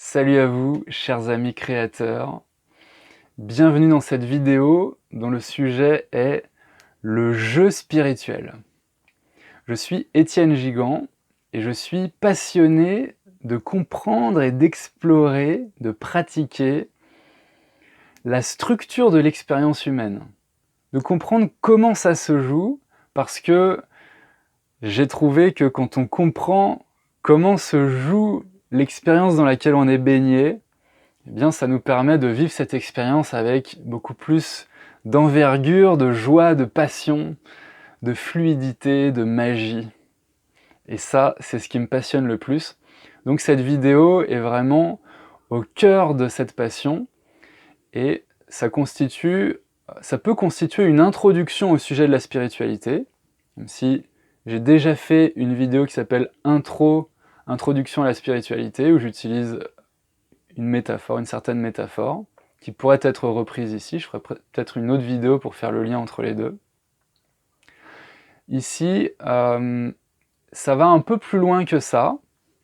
Salut à vous, chers amis créateurs. Bienvenue dans cette vidéo dont le sujet est le jeu spirituel. Je suis Étienne Gigant et je suis passionné de comprendre et d'explorer, de pratiquer la structure de l'expérience humaine, de comprendre comment ça se joue, parce que j'ai trouvé que quand on comprend comment se joue l'expérience dans laquelle on est baigné, eh bien, ça nous permet de vivre cette expérience avec beaucoup plus d'envergure, de joie, de passion, de fluidité, de magie. Et ça, c'est ce qui me passionne le plus. Donc cette vidéo est vraiment au cœur de cette passion et ça peut constituer une introduction au sujet de la spiritualité, même si j'ai déjà fait une vidéo qui s'appelle Introduction à la spiritualité, où j'utilise une métaphore, une certaine métaphore, qui pourrait être reprise ici. Je ferai peut-être une autre vidéo pour faire le lien entre les deux. Ici, ça va un peu plus loin que ça.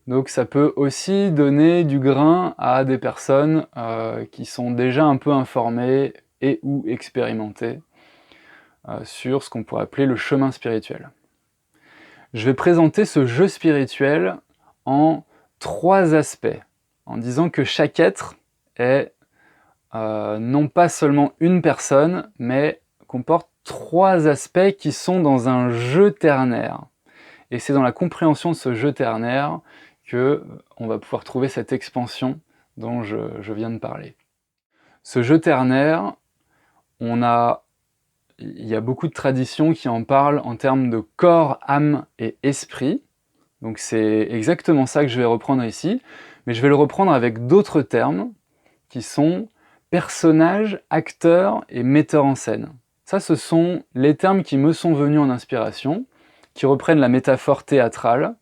Donc ça peut aussi donner du grain à des personnes qui sont déjà un peu informées et ou expérimentées sur ce qu'on pourrait appeler le chemin spirituel. Je vais présenter ce jeu spirituel en 3 aspects, en disant que chaque être est non pas seulement une personne, mais comporte 3 aspects qui sont dans un jeu ternaire. Et c'est dans la compréhension de ce jeu ternaire qu'on va pouvoir trouver cette expansion dont je viens de parler. Ce jeu ternaire, il y a beaucoup de traditions qui en parlent en termes de corps, âme et esprit. Donc c'est exactement ça que je vais reprendre ici, mais je vais le reprendre avec d'autres termes qui sont personnage, acteur et metteur en scène. Ça, ce sont les termes qui me sont venus en inspiration, qui reprennent la métaphore théâtrale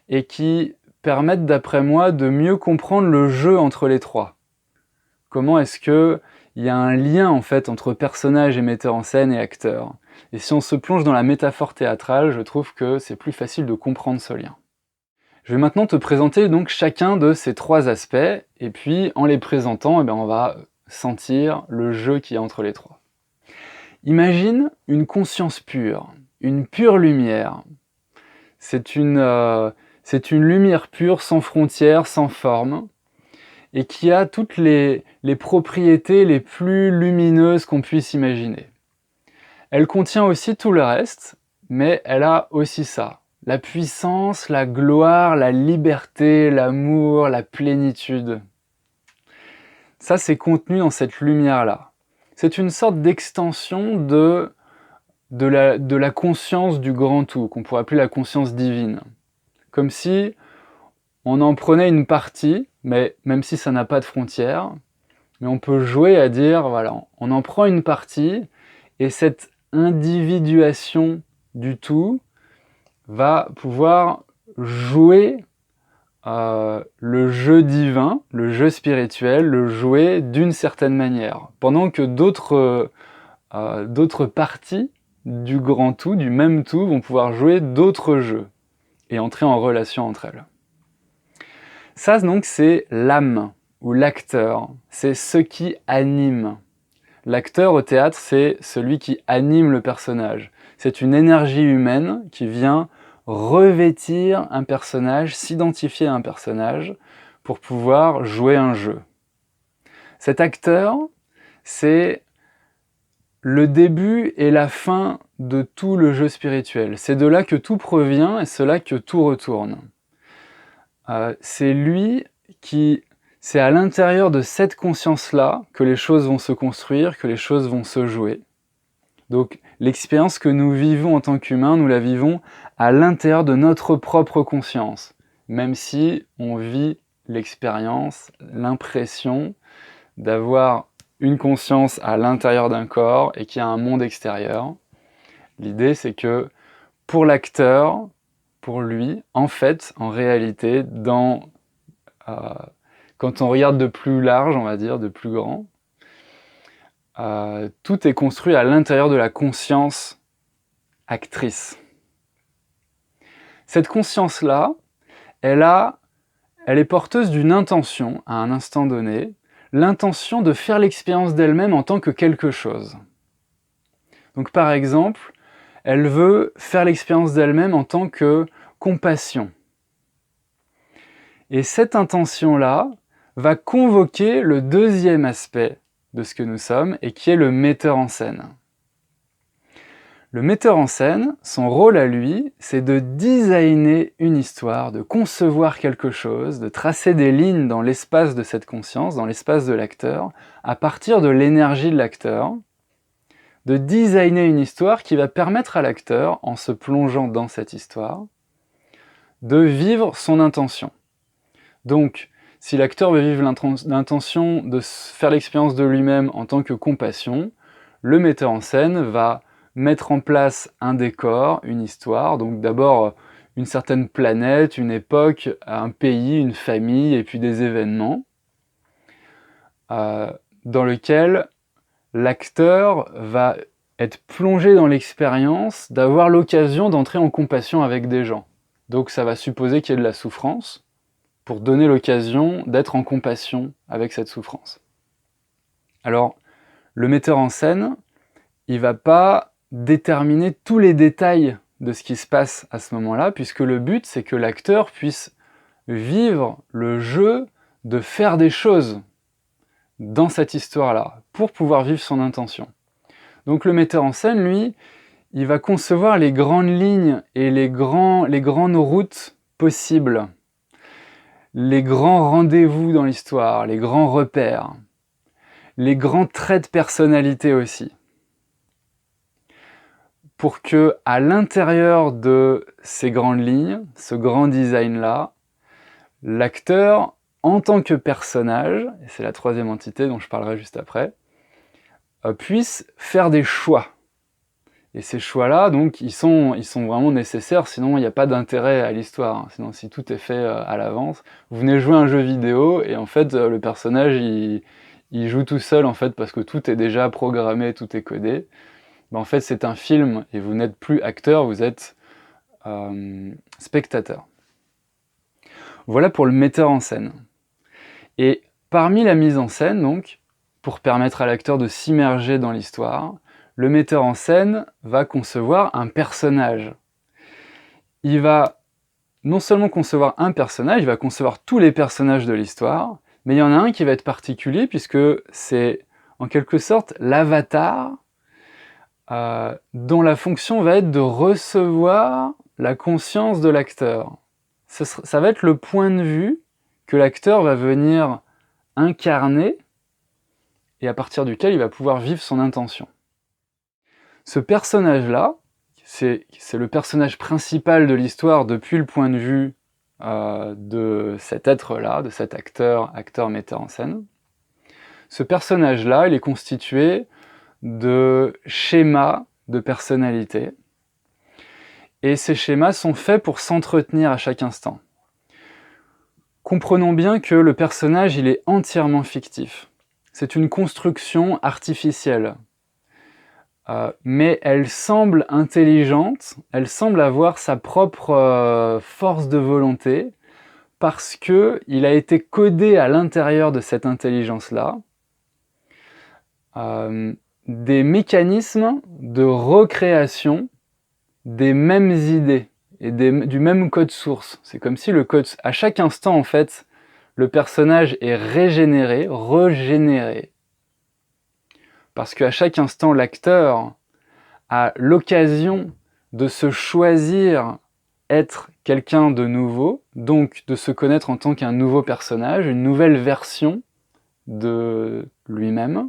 et qui permettent, d'après moi, de mieux comprendre le jeu entre les trois. Comment est-ce qu'il y a un lien en fait entre personnage et metteur en scène et acteur? Et si on se plonge dans la métaphore théâtrale, je trouve que c'est plus facile de comprendre ce lien. Je vais maintenant te présenter donc chacun de ces 3 aspects, et puis en les présentant, on va sentir le jeu qu'il y a entre les 3. Imagine une conscience pure, une pure lumière. C'est une lumière pure, sans frontières, sans forme, et qui a toutes les propriétés les plus lumineuses qu'on puisse imaginer. Elle contient aussi tout le reste, mais elle a aussi ça. La puissance, la gloire, la liberté, l'amour, la plénitude. Ça, c'est contenu dans cette lumière-là. C'est une sorte d'extension de la conscience du grand tout, qu'on pourrait appeler la conscience divine. Comme si on en prenait une partie, mais même si ça n'a pas de frontières, mais on peut jouer à dire, voilà, on en prend une partie, et cette individuation du tout va pouvoir jouer le jeu divin, le jeu spirituel, le jouer d'une certaine manière, pendant que d'autres parties du grand tout, du même tout, vont pouvoir jouer d'autres jeux et entrer en relation entre elles. Ça donc c'est l'âme ou l'acteur, c'est ce qui anime. L'acteur au théâtre, c'est celui qui anime le personnage. C'est une énergie humaine qui vient revêtir un personnage, s'identifier à un personnage pour pouvoir jouer un jeu. Cet acteur, c'est le début et la fin de tout le jeu spirituel. C'est de là que tout provient et c'est là que tout retourne. C'est lui qui... C'est à l'intérieur de cette conscience-là que les choses vont se construire, que les choses vont se jouer. Donc l'expérience que nous vivons en tant qu'humains, nous la vivons à l'intérieur de notre propre conscience, même si on vit l'expérience, l'impression d'avoir une conscience à l'intérieur d'un corps et qu'il y a un monde extérieur. L'idée, c'est que pour l'acteur, pour lui, en fait, en réalité, quand on regarde de plus large, on va dire, de plus grand, tout est construit à l'intérieur de la conscience actrice. Cette conscience-là, elle a elle est porteuse d'une intention à un instant donné, l'intention de faire l'expérience d'elle-même en tant que quelque chose. Donc par exemple, elle veut faire l'expérience d'elle-même en tant que compassion. Et cette intention-là va convoquer le deuxième aspect de ce que nous sommes, et qui est le metteur en scène. Le metteur en scène, son rôle à lui, c'est de designer une histoire, de concevoir quelque chose, de tracer des lignes dans l'espace de cette conscience, dans l'espace de l'acteur, à partir de l'énergie de l'acteur, de designer une histoire qui va permettre à l'acteur, en se plongeant dans cette histoire, de vivre son intention. Donc, si l'acteur veut vivre l'intention de faire l'expérience de lui-même en tant que compassion, le metteur en scène va mettre en place un décor, une histoire, donc d'abord une certaine planète, une époque, un pays, une famille, et puis des événements, dans lequel l'acteur va être plongé dans l'expérience d'avoir l'occasion d'entrer en compassion avec des gens. Donc ça va supposer qu'il y ait de la souffrance, pour donner l'occasion d'être en compassion avec cette souffrance. Alors, le metteur en scène, il ne va pas déterminer tous les détails de ce qui se passe à ce moment-là, puisque le but, c'est que l'acteur puisse vivre le jeu de faire des choses dans cette histoire-là, pour pouvoir vivre son intention. Donc le metteur en scène, lui, il va concevoir les grandes lignes et les grandes routes possibles, les grands rendez-vous dans l'histoire, les grands repères, les grands traits de personnalité aussi. Pour que, à l'intérieur de ces grandes lignes, ce grand design-là, l'acteur, en tant que personnage, et c'est la troisième entité dont je parlerai juste après, puisse faire des choix. Et ces choix-là, donc, ils sont vraiment nécessaires, sinon il n'y a pas d'intérêt à l'histoire. Hein. Sinon, si tout est fait à l'avance, vous venez jouer un jeu vidéo, et en fait, le personnage, il joue tout seul, en fait, parce que tout est déjà programmé, tout est codé. Ben, en fait, c'est un film, et vous n'êtes plus acteur, vous êtes spectateur. Voilà pour le metteur en scène. Et parmi la mise en scène, donc, pour permettre à l'acteur de s'immerger dans l'histoire, le metteur en scène va concevoir un personnage. Il va non seulement concevoir un personnage, il va concevoir tous les personnages de l'histoire, mais il y en a un qui va être particulier puisque c'est en quelque sorte l'avatar dont la fonction va être de recevoir la conscience de l'acteur. Ça va être le point de vue que l'acteur va venir incarner et à partir duquel il va pouvoir vivre son intention. Ce personnage-là, c'est le personnage principal de l'histoire depuis le point de vue de cet être-là, de cet acteur metteur en scène. Ce personnage-là, il est constitué de schémas de personnalité. Et ces schémas sont faits pour s'entretenir à chaque instant. Comprenons bien que le personnage, il est entièrement fictif. C'est une construction artificielle. Mais elle semble intelligente, elle semble avoir sa propre force de volonté, parce qu'il a été codé à l'intérieur de cette intelligence-là des mécanismes de recréation des mêmes idées et du même code source. C'est comme si à chaque instant, en fait, le personnage est régénéré, régénéré. Parce qu'à chaque instant, l'acteur a l'occasion de se choisir être quelqu'un de nouveau, donc de se connaître en tant qu'un nouveau personnage, une nouvelle version de lui-même.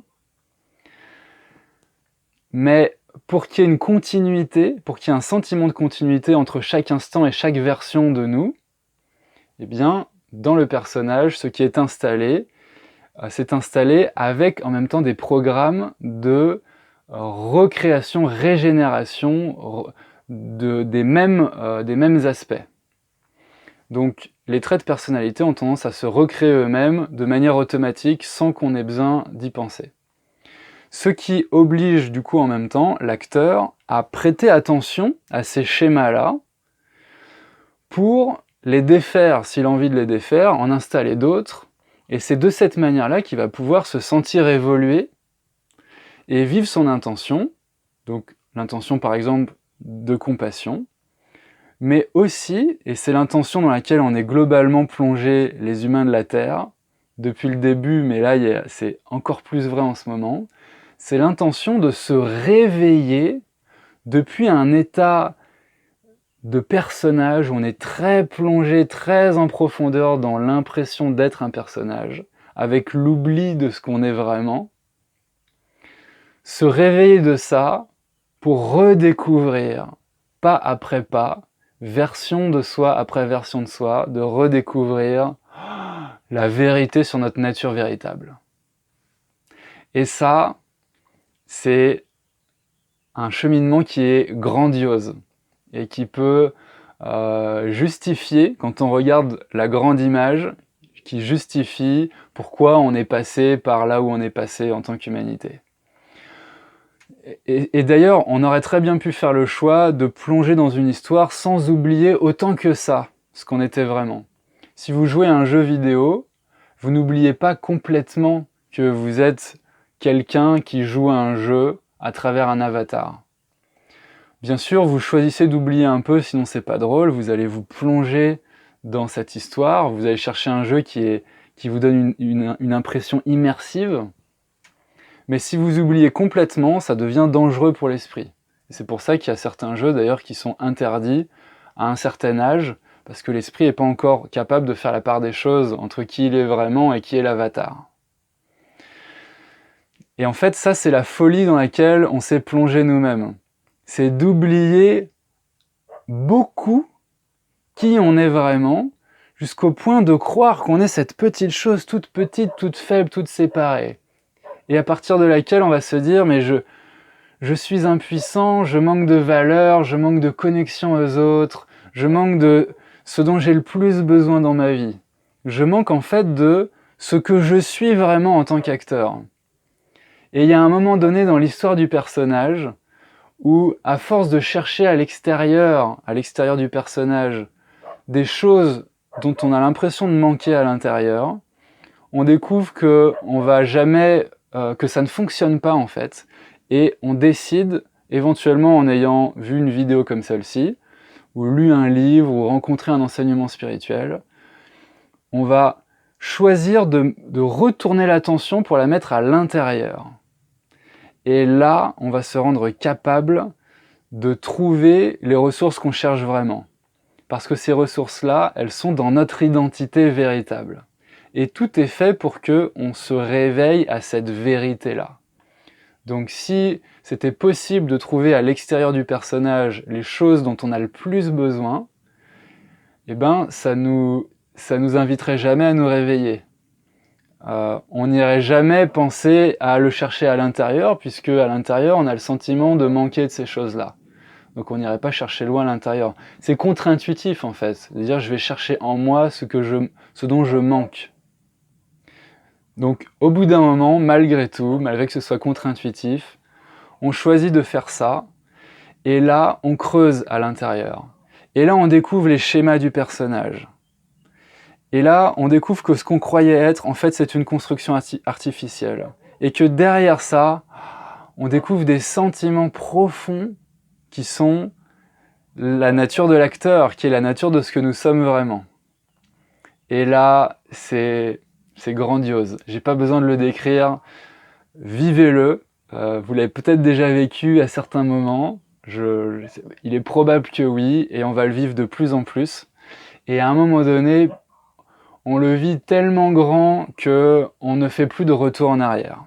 Mais pour qu'il y ait une continuité, pour qu'il y ait un sentiment de continuité entre chaque instant et chaque version de nous, eh bien, dans le personnage, ce qui est installé, c'est installé avec en même temps des programmes de recréation, régénération des mêmes aspects. Donc, les traits de personnalité ont tendance à se recréer eux-mêmes de manière automatique sans qu'on ait besoin d'y penser. Ce qui oblige du coup en même temps l'acteur à prêter attention à ces schémas-là pour les défaire s'il a envie de les défaire, en installer d'autres, et c'est de cette manière-là qu'il va pouvoir se sentir évoluer et vivre son intention, donc l'intention par exemple de compassion, mais aussi, et c'est l'intention dans laquelle on est globalement plongé les humains de la Terre, depuis le début, mais là c'est encore plus vrai en ce moment, c'est l'intention de se réveiller depuis un état de personnage où on est très plongé, très en profondeur dans l'impression d'être un personnage, avec l'oubli de ce qu'on est vraiment, se réveiller de ça pour redécouvrir, pas après pas, version de soi après version de soi, de redécouvrir la vérité sur notre nature véritable. Et ça, c'est un cheminement qui est grandiose et qui peut justifier, quand on regarde la grande image, qui justifie pourquoi on est passé par là où on est passé en tant qu'humanité. Et d'ailleurs, on aurait très bien pu faire le choix de plonger dans une histoire sans oublier autant que ça, ce qu'on était vraiment. Si vous jouez à un jeu vidéo, vous n'oubliez pas complètement que vous êtes quelqu'un qui joue à un jeu à travers un avatar. Bien sûr, vous choisissez d'oublier un peu, sinon c'est pas drôle, vous allez vous plonger dans cette histoire, vous allez chercher un jeu qui vous donne une impression immersive, mais si vous oubliez complètement, ça devient dangereux pour l'esprit. C'est pour ça qu'il y a certains jeux d'ailleurs qui sont interdits à un certain âge, parce que l'esprit n'est pas encore capable de faire la part des choses entre qui il est vraiment et qui est l'avatar. Et en fait, ça c'est la folie dans laquelle on s'est plongé nous-mêmes. C'est d'oublier beaucoup qui on est vraiment, jusqu'au point de croire qu'on est cette petite chose toute petite, toute faible, toute séparée. Et à partir de laquelle on va se dire, mais je suis impuissant, je manque de valeur, je manque de connexion aux autres, je manque de ce dont j'ai le plus besoin dans ma vie. Je manque en fait de ce que je suis vraiment en tant qu'acteur. Et il y a un moment donné dans l'histoire du personnage, où à force de chercher à l'extérieur du personnage, des choses dont on a l'impression de manquer à l'intérieur, on découvre que on va jamais, que ça ne fonctionne pas en fait, et on décide, éventuellement en ayant vu une vidéo comme celle-ci, ou lu un livre, ou rencontré un enseignement spirituel, on va choisir de retourner l'attention pour la mettre à l'intérieur. Et là, on va se rendre capable de trouver les ressources qu'on cherche vraiment. Parce que ces ressources-là, elles sont dans notre identité véritable. Et tout est fait pour qu'on se réveille à cette vérité-là. Donc si c'était possible de trouver à l'extérieur du personnage les choses dont on a le plus besoin, eh ben ça nous inviterait jamais à nous réveiller. On n'irait jamais penser à le chercher à l'intérieur, puisque à l'intérieur on a le sentiment de manquer de ces choses-là. Donc on n'irait pas chercher loin à l'intérieur. C'est contre-intuitif en fait, c'est-à-dire je vais chercher en moi ce dont je manque. Donc au bout d'un moment, malgré tout, malgré que ce soit contre-intuitif, on choisit de faire ça, et là on creuse à l'intérieur. Et là on découvre les schémas du personnage. Et là on découvre que ce qu'on croyait être, en fait c'est une construction artificielle. Et que derrière ça, on découvre des sentiments profonds qui sont la nature de l'acteur, qui est la nature de ce que nous sommes vraiment. Et là, c'est grandiose. J'ai pas besoin de le décrire. Vivez-le. Vous l'avez peut-être déjà vécu à certains moments. Il est probable que oui, et on va le vivre de plus en plus. Et à un moment donné, on le vit tellement grand que on ne fait plus de retour en arrière.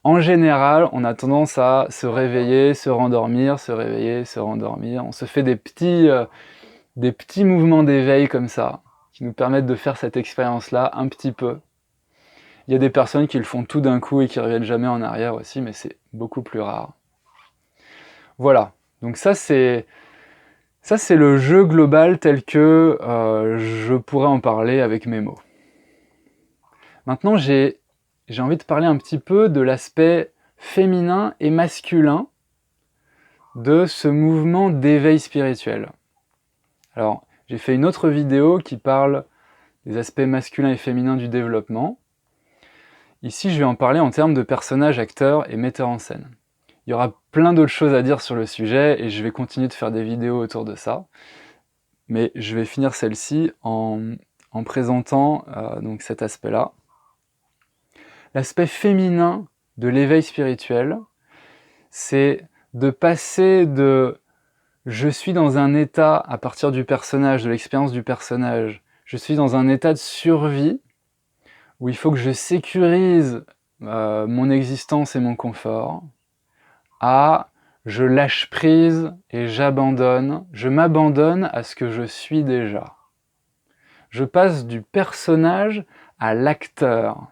En général, on a tendance à se réveiller, se rendormir, se réveiller, se rendormir. On se fait des petits mouvements d'éveil comme ça, qui nous permettent de faire cette expérience-là un petit peu. Il y a des personnes qui le font tout d'un coup et qui ne reviennent jamais en arrière aussi, mais c'est beaucoup plus rare. Voilà, donc ça c'est le jeu global tel que je pourrais en parler avec mes mots. Maintenant, j'ai envie de parler un petit peu de l'aspect féminin et masculin de ce mouvement d'éveil spirituel. Alors, J'ai fait une autre vidéo qui parle des aspects masculins et féminins du développement. Ici, je vais en parler en termes de personnages, acteurs et metteurs en scène. Il y aura plein d'autres choses à dire sur le sujet et je vais continuer de faire des vidéos autour de ça. Mais je vais finir celle-ci en présentant donc cet aspect-là. L'aspect féminin de l'éveil spirituel, c'est de passer de « je suis dans un état à partir du personnage, de l'expérience du personnage, je suis dans un état de survie où il faut que je sécurise mon existence et mon confort », à « je lâche prise et j'abandonne, je m'abandonne à ce que je suis déjà ». Je passe du personnage à l'acteur.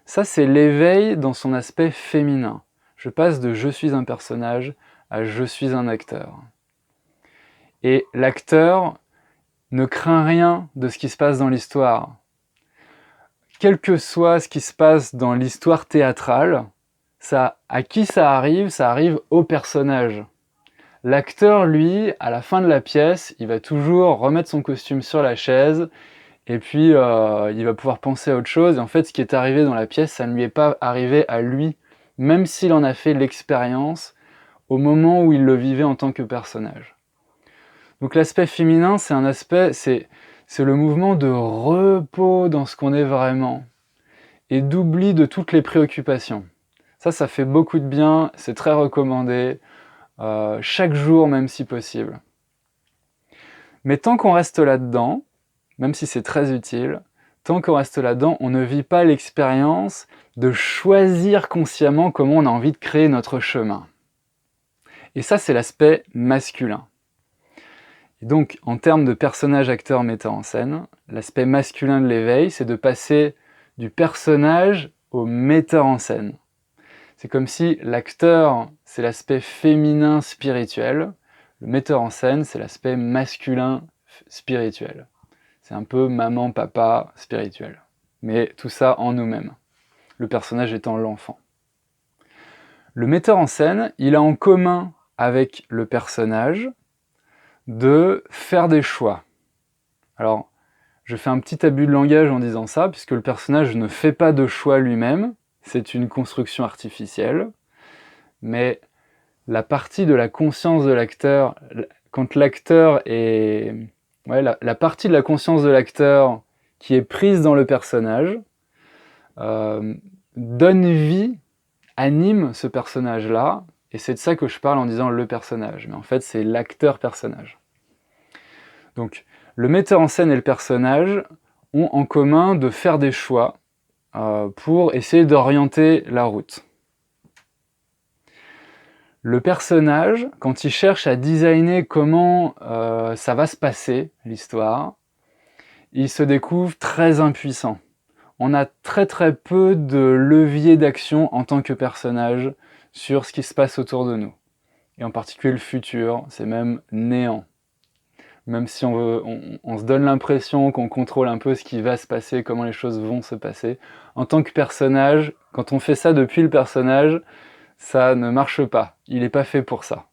Ça, c'est l'éveil dans son aspect féminin. Je passe de « je suis un personnage » à « je suis un acteur ». Et l'acteur ne craint rien de ce qui se passe dans l'histoire. Quel que soit ce qui se passe dans l'histoire théâtrale, à qui ça arrive au personnage. L'acteur, lui, à la fin de la pièce, il va toujours remettre son costume sur la chaise et puis il va pouvoir penser à autre chose. Et en fait, ce qui est arrivé dans la pièce, ça ne lui est pas arrivé à lui, même s'il en a fait l'expérience au moment où il le vivait en tant que personnage. Donc l'aspect féminin, c'est un aspect, c'est le mouvement de repos dans ce qu'on est vraiment et d'oubli de toutes les préoccupations. Ça fait beaucoup de bien, c'est très recommandé, chaque jour même si possible. Mais tant qu'on reste là-dedans, même si c'est très utile, tant qu'on reste là-dedans, on ne vit pas l'expérience de choisir consciemment comment on a envie de créer notre chemin. Et ça, c'est l'aspect masculin. Et donc, en termes de personnage, acteur, metteur en scène, l'aspect masculin de l'éveil, c'est de passer du personnage au metteur en scène. C'est comme si l'acteur, c'est l'aspect féminin spirituel, le metteur en scène, c'est l'aspect masculin spirituel. C'est un peu maman, papa spirituel. Mais tout ça en nous-mêmes, le personnage étant l'enfant. Le metteur en scène, il a en commun avec le personnage de faire des choix. Alors, je fais un petit abus de langage en disant ça, puisque le personnage ne fait pas de choix lui-même, c'est une construction artificielle, mais la partie de la conscience de l'acteur, quand l'acteur est... Ouais, la partie de la conscience de l'acteur qui est prise dans le personnage, donne vie, anime ce personnage-là, et c'est de ça que je parle en disant le personnage, mais en fait c'est l'acteur-personnage. Donc, le metteur en scène et le personnage ont en commun de faire des choix pour essayer d'orienter la route. Le personnage, quand il cherche à designer comment ça va se passer, l'histoire, il se découvre très impuissant. On a très peu de levier d'action en tant que personnage sur ce qui se passe autour de nous. Et en particulier le futur, c'est même néant. Même si on se donne l'impression qu'on contrôle un peu ce qui va se passer, comment les choses vont se passer. En tant que personnage, quand on fait ça depuis le personnage, ça ne marche pas. Il n'est pas fait pour ça.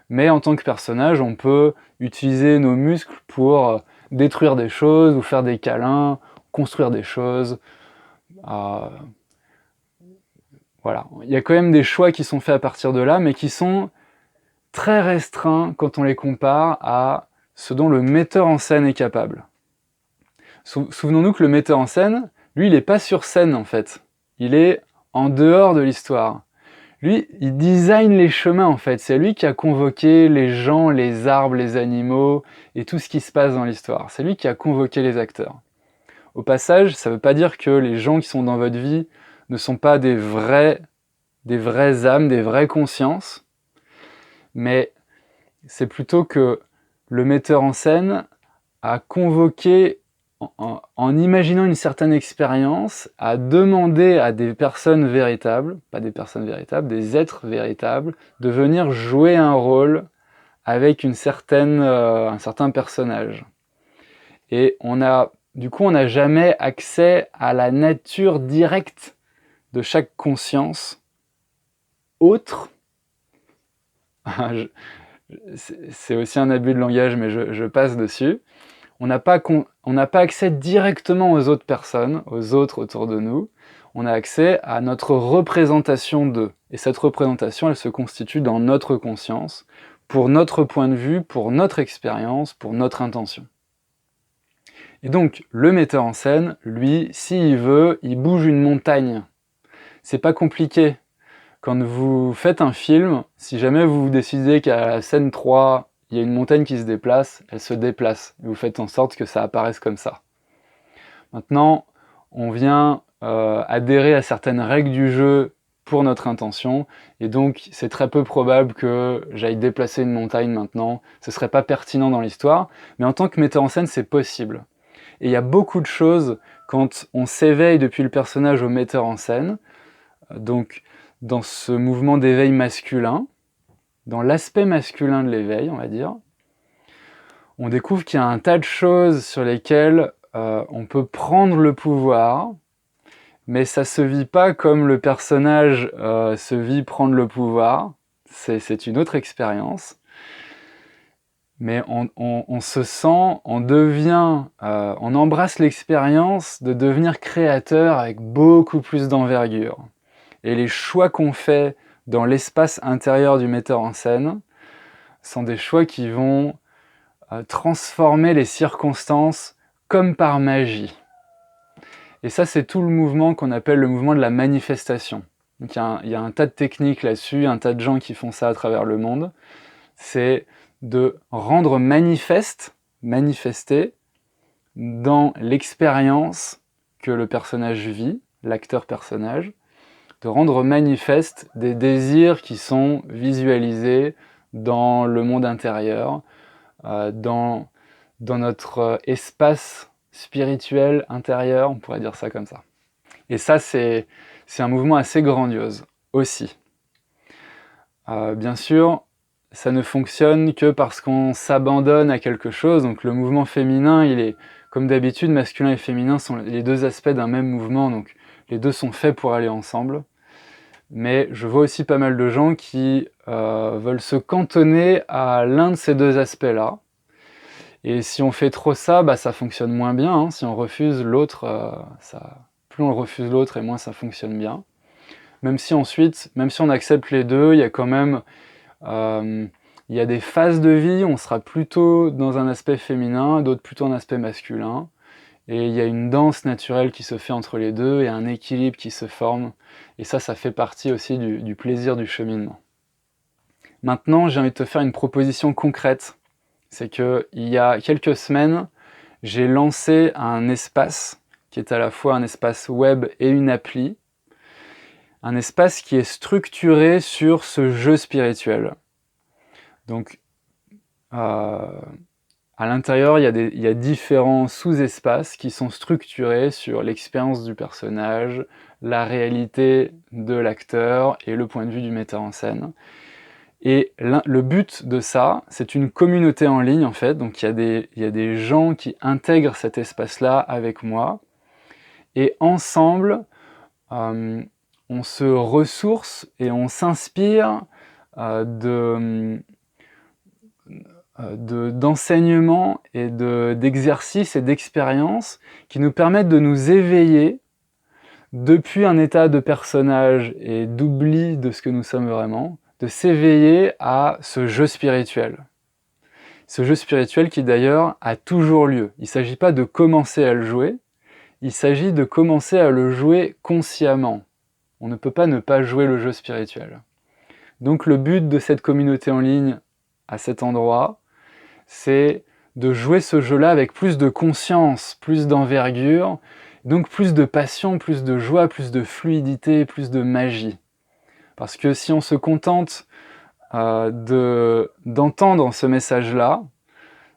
Mais en tant que personnage, on peut utiliser nos muscles pour détruire des choses, ou faire des câlins, construire des choses. Voilà. Il y a quand même des choix qui sont faits à partir de là, mais qui sont très restreints quand on les compare à ce dont le metteur en scène est capable. Souvenons-nous que le metteur en scène, lui, il n'est pas sur scène en fait. Il est en dehors de l'histoire. Lui, il design les chemins en fait. C'est lui qui a convoqué les gens, les arbres, les animaux et tout ce qui se passe dans l'histoire. C'est lui qui a convoqué les acteurs. Au passage, ça ne veut pas dire que les gens qui sont dans votre vie ne sont pas des vraies âmes, des vraies consciences, mais c'est plutôt que le metteur en scène a convoqué, en imaginant une certaine expérience, a demandé à des personnes véritables, pas des personnes véritables, des êtres véritables, de venir jouer un rôle avec un certain personnage. Et du coup, on n'a jamais accès à la nature directe de chaque conscience autre. c'est aussi un abus de langage, mais je passe dessus. On n'a pas accès directement aux autres personnes, aux autres autour de nous. On a accès à notre représentation d'eux. Et cette représentation, elle se constitue dans notre conscience, pour notre point de vue, pour notre expérience, pour notre intention. Et donc, le metteur en scène, lui, s'il veut, il bouge une montagne. C'est pas compliqué. Quand vous faites un film, si jamais vous décidez qu'à la scène 3, il y a une montagne qui se déplace, elle se déplace. Et vous faites en sorte que ça apparaisse comme ça. Maintenant, on vient adhérer à certaines règles du jeu pour notre intention, et donc c'est très peu probable que j'aille déplacer une montagne maintenant. Ce serait pas pertinent dans l'histoire, mais en tant que metteur en scène, c'est possible. Et il y a beaucoup de choses quand on s'éveille depuis le personnage au metteur en scène, donc dans ce mouvement d'éveil masculin, dans l'aspect masculin de l'éveil, on va dire, on découvre qu'il y a un tas de choses sur lesquelles on peut prendre le pouvoir, mais ça se vit pas comme le personnage se vit prendre le pouvoir. C'est une autre expérience. Mais on se sent, on devient, on embrasse l'expérience de devenir créateur avec beaucoup plus d'envergure. Et les choix qu'on fait dans l'espace intérieur du metteur en scène sont des choix qui vont transformer les circonstances comme par magie. Et ça, c'est tout le mouvement qu'on appelle le mouvement de la manifestation. Donc il y a un tas de techniques là-dessus, un tas de gens qui font ça à travers le monde. C'est de rendre manifester dans l'expérience que le personnage vit, l'acteur-personnage, de rendre manifeste des désirs qui sont visualisés dans le monde intérieur, dans notre espace spirituel intérieur, on pourrait dire ça comme ça. Et ça, c'est un mouvement assez grandiose aussi. Bien sûr, ça ne fonctionne que parce qu'on s'abandonne à quelque chose. Donc le mouvement féminin, il est, comme d'habitude, masculin et féminin sont les deux aspects d'un même mouvement, donc les deux sont faits pour aller ensemble. Mais je vois aussi pas mal de gens qui veulent se cantonner à l'un de ces deux aspects-là. Et si on fait trop ça, bah, ça fonctionne moins bien. Hein. Si on refuse l'autre, plus on refuse l'autre et moins ça fonctionne bien. Même si ensuite, même si on accepte les deux, il y a quand même il y a des phases de vie, on sera plutôt dans un aspect féminin, d'autres plutôt un aspect masculin. Et il y a une danse naturelle qui se fait entre les deux et un équilibre qui se forme. Et ça fait partie aussi du plaisir du cheminement. Maintenant, j'ai envie de te faire une proposition concrète. C'est qu'il y a quelques semaines, j'ai lancé un espace qui est à la fois un espace web et une appli. Un espace qui est structuré sur ce jeu spirituel. Donc, à l'intérieur, il y a différents sous-espaces qui sont structurés sur l'expérience du personnage, la réalité de l'acteur et le point de vue du metteur en scène. Et le but de ça, c'est une communauté en ligne en fait, donc il y a des gens qui intègrent cet espace-là avec moi, et ensemble, on se ressource et on s'inspire d'enseignements et d'exercices et d'expériences qui nous permettent de nous éveiller depuis un état de personnage et d'oubli de ce que nous sommes vraiment, de s'éveiller à ce jeu spirituel. Ce jeu spirituel qui d'ailleurs a toujours lieu. Il ne s'agit pas de commencer à le jouer, il s'agit de commencer à le jouer consciemment. On ne peut pas ne pas jouer le jeu spirituel. Donc le but de cette communauté en ligne à cet endroit, c'est de jouer ce jeu-là avec plus de conscience, plus d'envergure, donc plus de passion, plus de joie, plus de fluidité, plus de magie. Parce que si on se contente d'entendre ce message-là,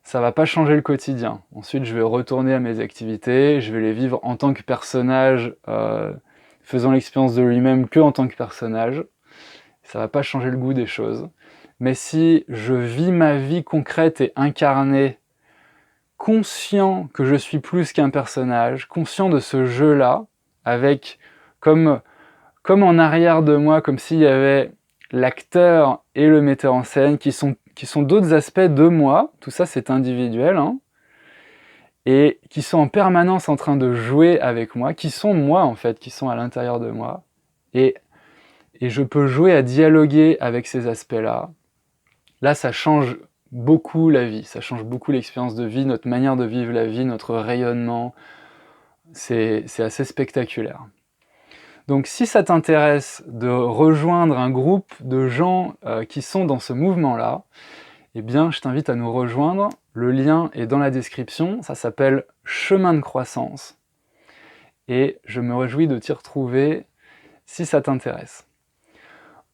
ça va pas changer le quotidien. Ensuite, je vais retourner à mes activités, je vais les vivre en tant que personnage, faisant l'expérience de lui-même que en tant que personnage. Ça va pas changer le goût des choses. Mais si je vis ma vie concrète et incarnée, conscient que je suis plus qu'un personnage, conscient de ce jeu-là, avec comme en arrière de moi, comme s'il y avait l'acteur et le metteur en scène qui qui sont d'autres aspects de moi, tout ça c'est individuel, hein, et qui sont en permanence en train de jouer avec moi, qui sont moi en fait, qui sont à l'intérieur de moi, et je peux jouer à dialoguer avec ces aspects-là. Là, ça change beaucoup la vie, ça change beaucoup l'expérience de vie, notre manière de vivre la vie, notre rayonnement, c'est assez spectaculaire. Donc si ça t'intéresse de rejoindre un groupe de gens qui sont dans ce mouvement-là, eh bien je t'invite à nous rejoindre. Le lien est dans la description, ça s'appelle Chemin de croissance. Et je me réjouis de t'y retrouver si ça t'intéresse.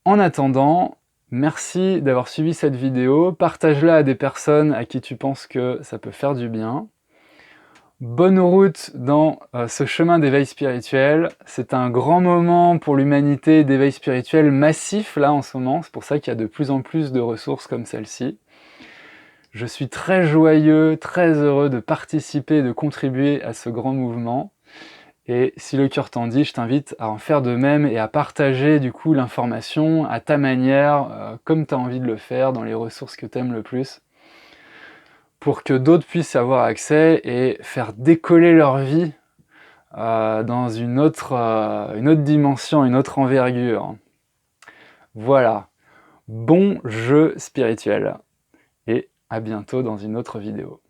En attendant, merci d'avoir suivi cette vidéo, partage-la à des personnes à qui tu penses que ça peut faire du bien. Bonne route dans ce chemin d'éveil spirituel. C'est un grand moment pour l'humanité d'éveil spirituel massif là en ce moment, c'est pour ça qu'il y a de plus en plus de ressources comme celle-ci. Je suis très joyeux, très heureux de participer et de contribuer à ce grand mouvement. Et si le cœur t'en dit, je t'invite à en faire de même et à partager du coup l'information à ta manière, comme tu as envie de le faire, dans les ressources que tu aimes le plus, pour que d'autres puissent avoir accès et faire décoller leur vie dans une autre dimension, une autre envergure. Voilà, bon jeu spirituel et à bientôt dans une autre vidéo.